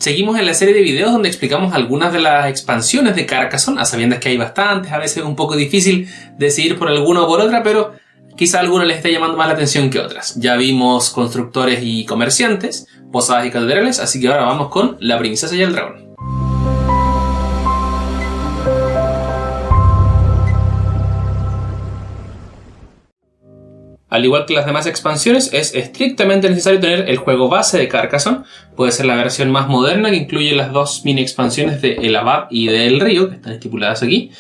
Seguimos en la serie de videos donde explicamos algunas de las expansiones de Carcassonne, a sabiendas que hay bastantes, a veces es un poco difícil decidir por alguna o por otra, pero quizá a alguna les esté llamando más la atención que otras. Ya vimos constructores y comerciantes, posadas y catedrales, así que ahora vamos con la princesa y el dragón. Al igual que las demás expansiones, es estrictamente necesario tener el juego base de Carcassonne. Puede ser la versión más moderna, que incluye las dos mini expansiones de El Abad y de El Río, que están estipuladas aquí.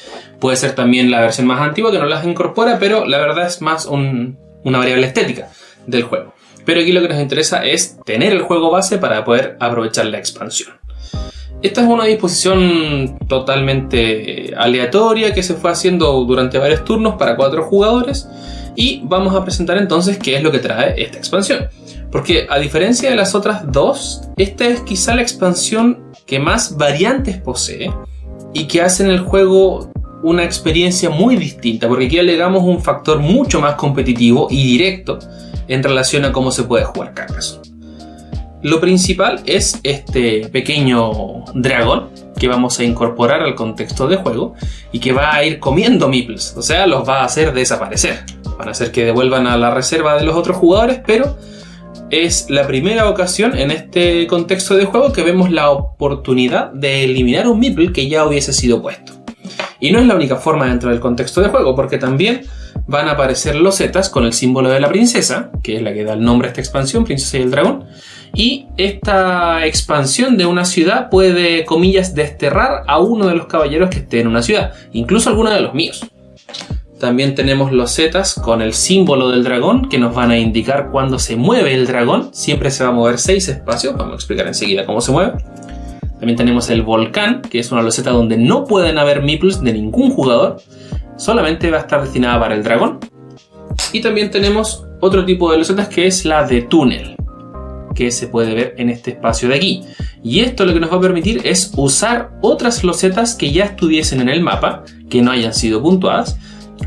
Puede ser también la versión más antigua, que no las incorpora, pero la verdad es más una variable estética del juego. Pero aquí lo que nos interesa es tener el juego base para poder aprovechar la expansión. Esta es una disposición totalmente aleatoria que se fue haciendo durante varios turnos para 4 jugadores. Y vamos a presentar entonces qué es lo que trae esta expansión. Porque a diferencia de las otras dos, esta es quizá la expansión que más variantes posee y que hace en el juego una experiencia muy distinta, porque aquí agregamos un factor mucho más competitivo y directo en relación a cómo se puede jugar Carcassonne. Lo principal es este pequeño dragón que vamos a incorporar al contexto de juego y que va a ir comiendo meeples, o sea, los va a hacer desaparecer. Van a hacer que devuelvan a la reserva de los otros jugadores, pero es la primera ocasión en este contexto de juego que vemos la oportunidad de eliminar un meeple que ya hubiese sido puesto. Y no es la única forma dentro del contexto de juego, porque también van a aparecer losetas con el símbolo de la princesa, que es la que da el nombre a esta expansión, Princesa y el Dragón. Y esta expansión de una ciudad puede, comillas, desterrar a uno de los caballeros que esté en una ciudad, incluso alguno de los míos. También tenemos losetas con el símbolo del dragón que nos van a indicar cuando se mueve el dragón. Siempre se va a mover 6 espacios, vamos a explicar enseguida cómo se mueve. También tenemos el volcán, que es una loseta donde no pueden haber meeples de ningún jugador. Solamente va a estar destinada para el dragón. Y también tenemos otro tipo de losetas que es la de túnel, que se puede ver en este espacio de aquí. Y esto lo que nos va a permitir es usar otras losetas que ya estuviesen en el mapa, que no hayan sido puntuadas,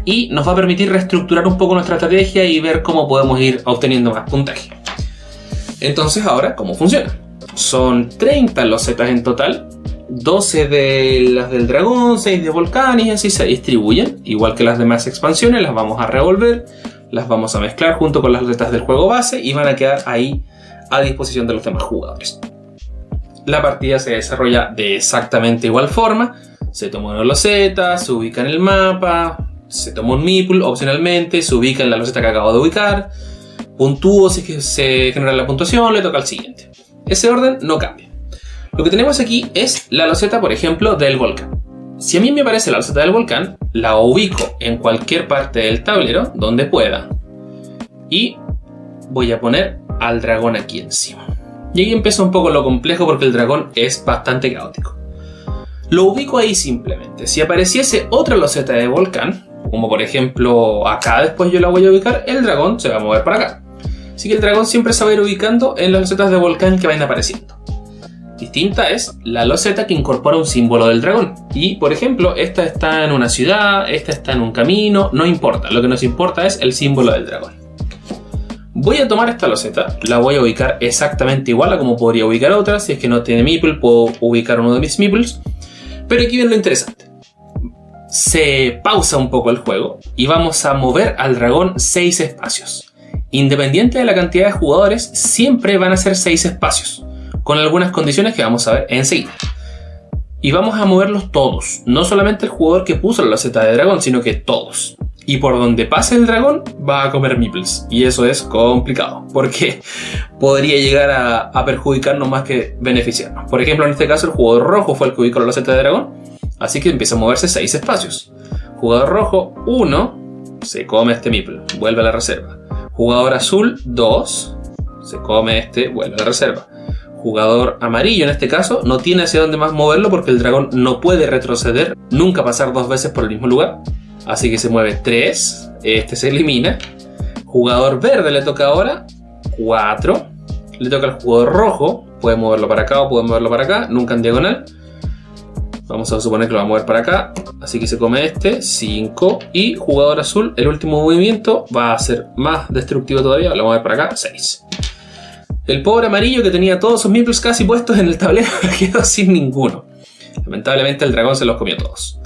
y nos va a permitir reestructurar un poco nuestra estrategia y ver cómo podemos ir obteniendo más puntaje. Entonces ahora, ¿cómo funciona? Son 30 losetas en total, 12 de las del dragón, 6 de volcán, y así se distribuyen. Igual que las demás expansiones, las vamos a revolver, las vamos a mezclar junto con las losetas del juego base y van a quedar ahí a disposición de los demás jugadores. La partida se desarrolla de exactamente igual forma. Se toma una loseta, se ubica en el mapa, se toma un meeple opcionalmente, se ubica en la loseta que acabo de ubicar, puntúo si es que se genera la puntuación, le toca al siguiente. Ese orden no cambia. Lo que tenemos aquí es la loseta, por ejemplo, del volcán. Si a mí me aparece la loseta del volcán, la ubico en cualquier parte del tablero donde pueda y voy a poner al dragón aquí encima. Y ahí empieza un poco lo complejo porque el dragón es bastante caótico. Lo ubico ahí simplemente. Si apareciese otra loseta de volcán, como por ejemplo acá, después yo la voy a ubicar, el dragón se va a mover para acá. Así que el dragón siempre se va a ir ubicando en las losetas de volcán que vayan apareciendo. Distinta es la loseta que incorpora un símbolo del dragón. Y por ejemplo, esta está en una ciudad, esta está en un camino, no importa. Lo que nos importa es el símbolo del dragón. Voy a tomar esta loseta, la voy a ubicar exactamente igual a como podría ubicar otra. Si es que no tiene meeple, puedo ubicar uno de mis meeples. Pero aquí viene lo interesante. Se pausa un poco el juego y vamos a mover al dragón 6 espacios. Independiente de la cantidad de jugadores, siempre van a ser 6 espacios, con algunas condiciones que vamos a ver enseguida. Y vamos a moverlos todos, no solamente el jugador que puso la loseta de dragón, sino que todos. Y por donde pase el dragón va a comer meeples, y eso es complicado, porque podría llegar a perjudicarnos más que beneficiarnos. Por ejemplo, en este caso el jugador rojo fue el que ubicó la loseta de dragón, así que empieza a moverse 6 espacios. Jugador rojo 1, se come este meeple, vuelve a la reserva. Jugador azul 2, se come este, vuelve a la reserva. Jugador amarillo en este caso no tiene hacia dónde más moverlo porque el dragón no puede retroceder, nunca pasar 2 veces por el mismo lugar. Así que se mueve 3, este se elimina. Jugador verde le toca ahora 4, le toca al jugador rojo, puede moverlo para acá o puede moverlo para acá, nunca en diagonal. Vamos a suponer que lo va a mover para acá, así que se come este, 5. Y jugador azul, el último movimiento va a ser más destructivo todavía, lo va a mover para acá, 6. El pobre amarillo que tenía todos sus meeples casi puestos en el tablero quedó sin ninguno. Lamentablemente el dragón se los comió todos.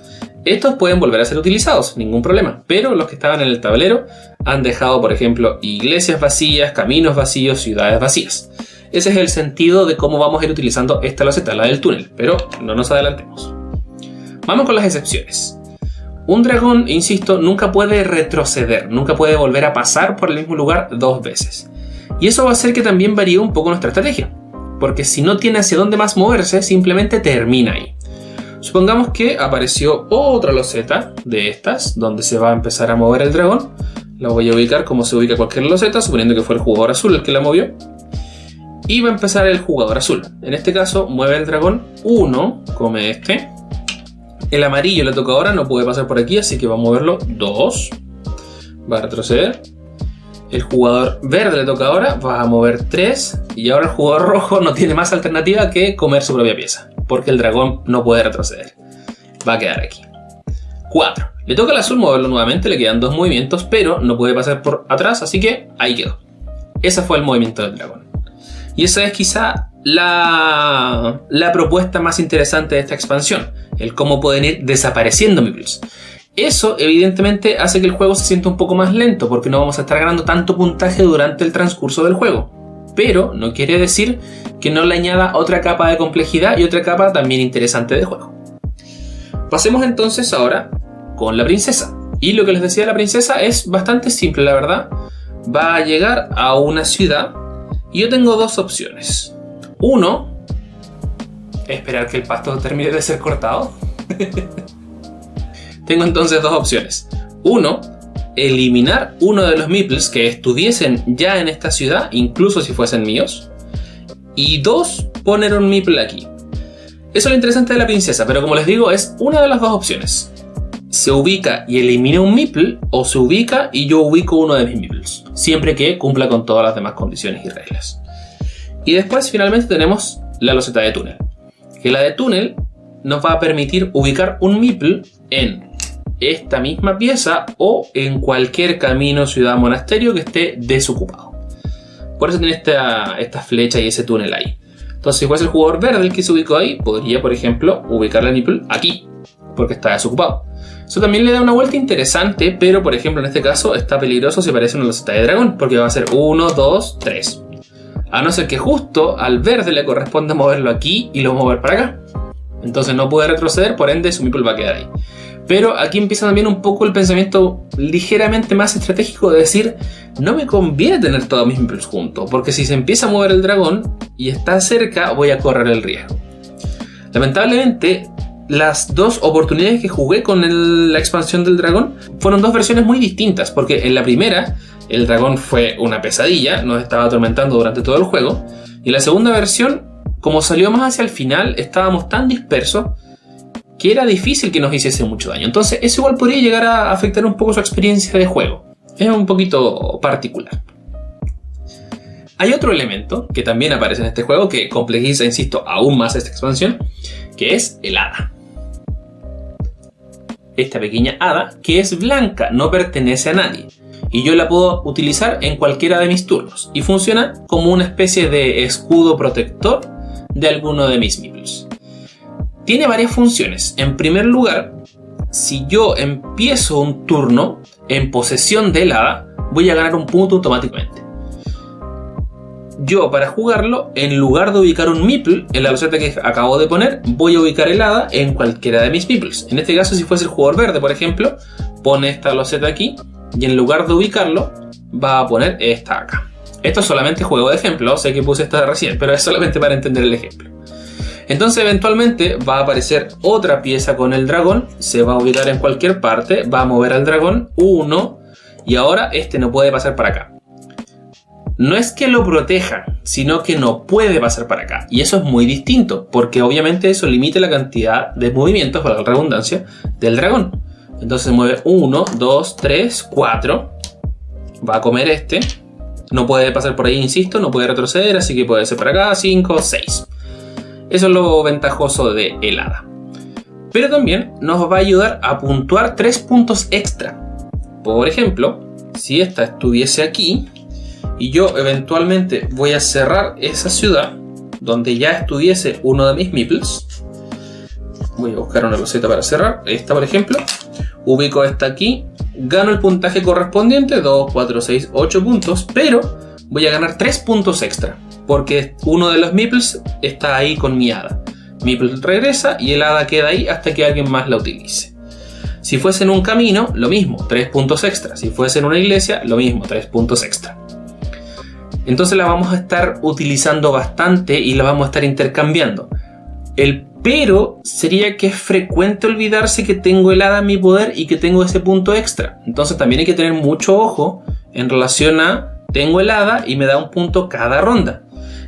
Estos pueden volver a ser utilizados, ningún problema, pero los que estaban en el tablero han dejado, por ejemplo, iglesias vacías, caminos vacíos, ciudades vacías. Ese es el sentido de cómo vamos a ir utilizando esta loseta, la del túnel, pero no nos adelantemos. Vamos con las excepciones. Un dragón, insisto, nunca puede retroceder, nunca puede volver a pasar por el mismo lugar 2 veces. Y eso va a hacer que también varíe un poco nuestra estrategia, porque si no tiene hacia dónde más moverse, simplemente termina ahí. Supongamos que apareció otra loseta de estas, donde se va a empezar a mover el dragón. La voy a ubicar como se ubica cualquier loseta, suponiendo que fue el jugador azul el que la movió. Y va a empezar el jugador azul. En este caso, mueve el dragón 1, come este. El amarillo le toca ahora, no puede pasar por aquí, así que va a moverlo 2. Va a retroceder. El jugador verde le toca ahora, va a mover 3. Y ahora el jugador rojo no tiene más alternativa que comer su propia pieza, porque el dragón no puede retroceder. Va a quedar aquí. 4. Le toca al azul moverlo nuevamente, le quedan 2 movimientos, pero no puede pasar por atrás, así que ahí quedó. Ese fue el movimiento del dragón. Y esa es quizá la propuesta más interesante de esta expansión. El cómo pueden ir desapareciendo meeples. Eso evidentemente hace que el juego se sienta un poco más lento, porque no vamos a estar ganando tanto puntaje durante el transcurso del juego. Pero no quiere decir que no le añada otra capa de complejidad y otra capa también interesante de juego. Pasemos entonces ahora con la princesa. Y lo que les decía de la princesa es bastante simple, la verdad. Va a llegar a una ciudad y yo tengo 2 opciones. 1, esperar que el pasto termine de ser cortado. Tengo entonces 2 opciones. 1, eliminar uno de los meeples que estuviesen ya en esta ciudad, incluso si fuesen míos. Y 2, poner un meeple aquí. Eso es lo interesante de la princesa, pero como les digo, es una de las 2 opciones. Se ubica y elimina un meeple, o se ubica y yo ubico uno de mis meeples, siempre que cumpla con todas las demás condiciones y reglas. Y después finalmente tenemos la loseta de túnel, que la de túnel nos va a permitir ubicar un meeple en esta misma pieza o en cualquier camino, ciudad, monasterio que esté desocupado. Por eso tiene esta flecha y ese túnel ahí. Entonces, si fuese el jugador verde el que se ubicó ahí, podría, por ejemplo, ubicar el meeple aquí, porque está desocupado. Eso también le da una vuelta interesante, pero por ejemplo en este caso está peligroso si parece una loseta de dragón, porque va a ser 1, 2, 3. A no ser que justo al verde le corresponda moverlo aquí y lo mover para acá. Entonces no puede retroceder, por ende su meeple va a quedar ahí. Pero aquí empieza también un poco el pensamiento ligeramente más estratégico de decir, no me conviene tener todos mis meeples juntos, porque si se empieza a mover el dragón y está cerca, voy a correr el riesgo. Lamentablemente, las 2 oportunidades que jugué con la expansión del dragón fueron 2 versiones muy distintas, porque en la primera el dragón fue una pesadilla, nos estaba atormentando durante todo el juego, y en la segunda versión, como salió más hacia el final, estábamos tan dispersos que era difícil que nos hiciese mucho daño. Entonces eso igual podría llegar a afectar un poco su experiencia de juego. Es un poquito particular. Hay otro elemento que también aparece en este juego que complejiza, insisto, aún más esta expansión, que es el hada. Esta pequeña hada, que es blanca, no pertenece a nadie. Y yo la puedo utilizar en cualquiera de mis turnos. Y funciona como una especie de escudo protector de alguno de mis meeples. Tiene varias funciones. En primer lugar, si yo empiezo un turno en posesión del hada, voy a ganar un punto automáticamente. Yo, para jugarlo, en lugar de ubicar un meeple en la loseta que acabo de poner, voy a ubicar el hada en cualquiera de mis meeples. En este caso, si fuese el jugador verde, por ejemplo, pone esta loseta aquí y en lugar de ubicarlo, va a poner esta acá. Esto es solamente juego de ejemplo, sé que puse esta recién, pero es solamente para entender el ejemplo. Entonces eventualmente va a aparecer otra pieza con el dragón, se va a ubicar en cualquier parte, va a mover al dragón 1 y ahora este no puede pasar para acá. No es que lo proteja, sino que no puede pasar para acá. Y eso es muy distinto, porque obviamente eso limita la cantidad de movimientos, para la redundancia, del dragón. Entonces mueve 1, 2, 3, 4. Va a comer este. No puede pasar por ahí, insisto, no puede retroceder, así que puede ser para acá, 5, 6. Eso es lo ventajoso de el hada. Pero también nos va a ayudar a puntuar 3 puntos extra. Por ejemplo, si esta estuviese aquí y yo eventualmente voy a cerrar esa ciudad donde ya estuviese uno de mis meeples. Voy a buscar una loseta para cerrar, esta por ejemplo. Ubico esta aquí, gano el puntaje correspondiente, 2, 4, 6, 8 puntos, pero voy a ganar 3 puntos extra, porque uno de los meeples está ahí con mi hada. Meeple regresa y el hada queda ahí hasta que alguien más la utilice. Si fuese en un camino, lo mismo, 3 puntos extra. Si fuese en una iglesia, lo mismo, 3 puntos extra. Entonces la vamos a estar utilizando bastante y la vamos a estar intercambiando. El pero sería que es frecuente olvidarse que tengo el hada en mi poder y que tengo ese punto extra. Entonces también hay que tener mucho ojo en relación a tengo el hada y me da un punto cada ronda.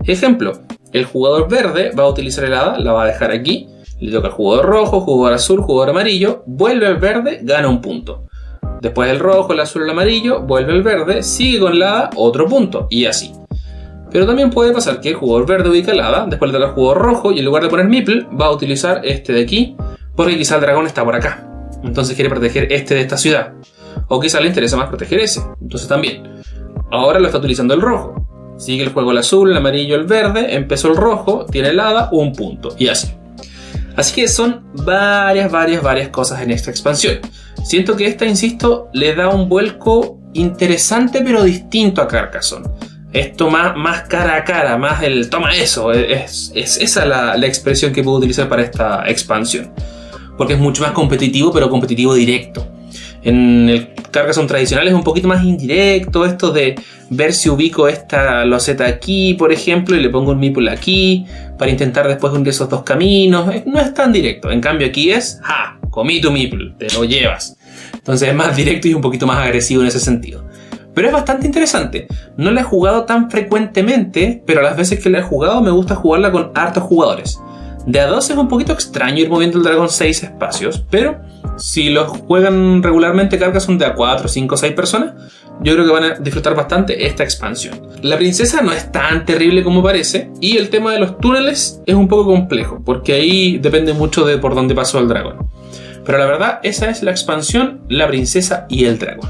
Ejemplo, el jugador verde va a utilizar el hada, la va a dejar aquí. Le toca al jugador rojo, jugador azul, jugador amarillo. Vuelve al verde, gana un punto. Después el rojo, el azul, el amarillo, vuelve el verde, sigue con el hada, otro punto. Y así. Pero también puede pasar que el jugador verde ubica el hada, después le toca al jugador rojo y en lugar de poner meeple, va a utilizar este de aquí, porque quizá el dragón está por acá. Entonces quiere proteger este de esta ciudad. O quizá le interesa más proteger ese. Entonces también. Ahora lo está utilizando el rojo. Sigue el juego el azul, el amarillo, el verde, empezó el rojo, tiene el hada, un punto. Y así. Así que son varias cosas en esta expansión. Siento que esta, insisto, le da un vuelco interesante pero distinto a Carcassonne. Esto más cara a cara, más el toma eso, es esa la expresión que puedo utilizar para esta expansión. Porque es mucho más competitivo, pero competitivo directo. En el Carcassonne tradicional es un poquito más indirecto, esto de ver si ubico esta loseta aquí, por ejemplo, y le pongo un meeple aquí, para intentar después unir esos dos caminos. No es tan directo, en cambio aquí es, ¡ja! Comí tu meeple, te lo llevas. Entonces es más directo y un poquito más agresivo en ese sentido. Pero es bastante interesante. No la he jugado tan frecuentemente, pero las veces que la he jugado me gusta jugarla con hartos jugadores. De a 2 es un poquito extraño ir moviendo el dragón 6 espacios, pero si los juegan regularmente Carcassonne de a 4, 5, 6 personas, yo creo que van a disfrutar bastante esta expansión. La princesa no es tan terrible como parece, y el tema de los túneles es un poco complejo, porque ahí depende mucho de por dónde pasó el dragón. Pero la verdad, esa es la expansión, la princesa y el dragón.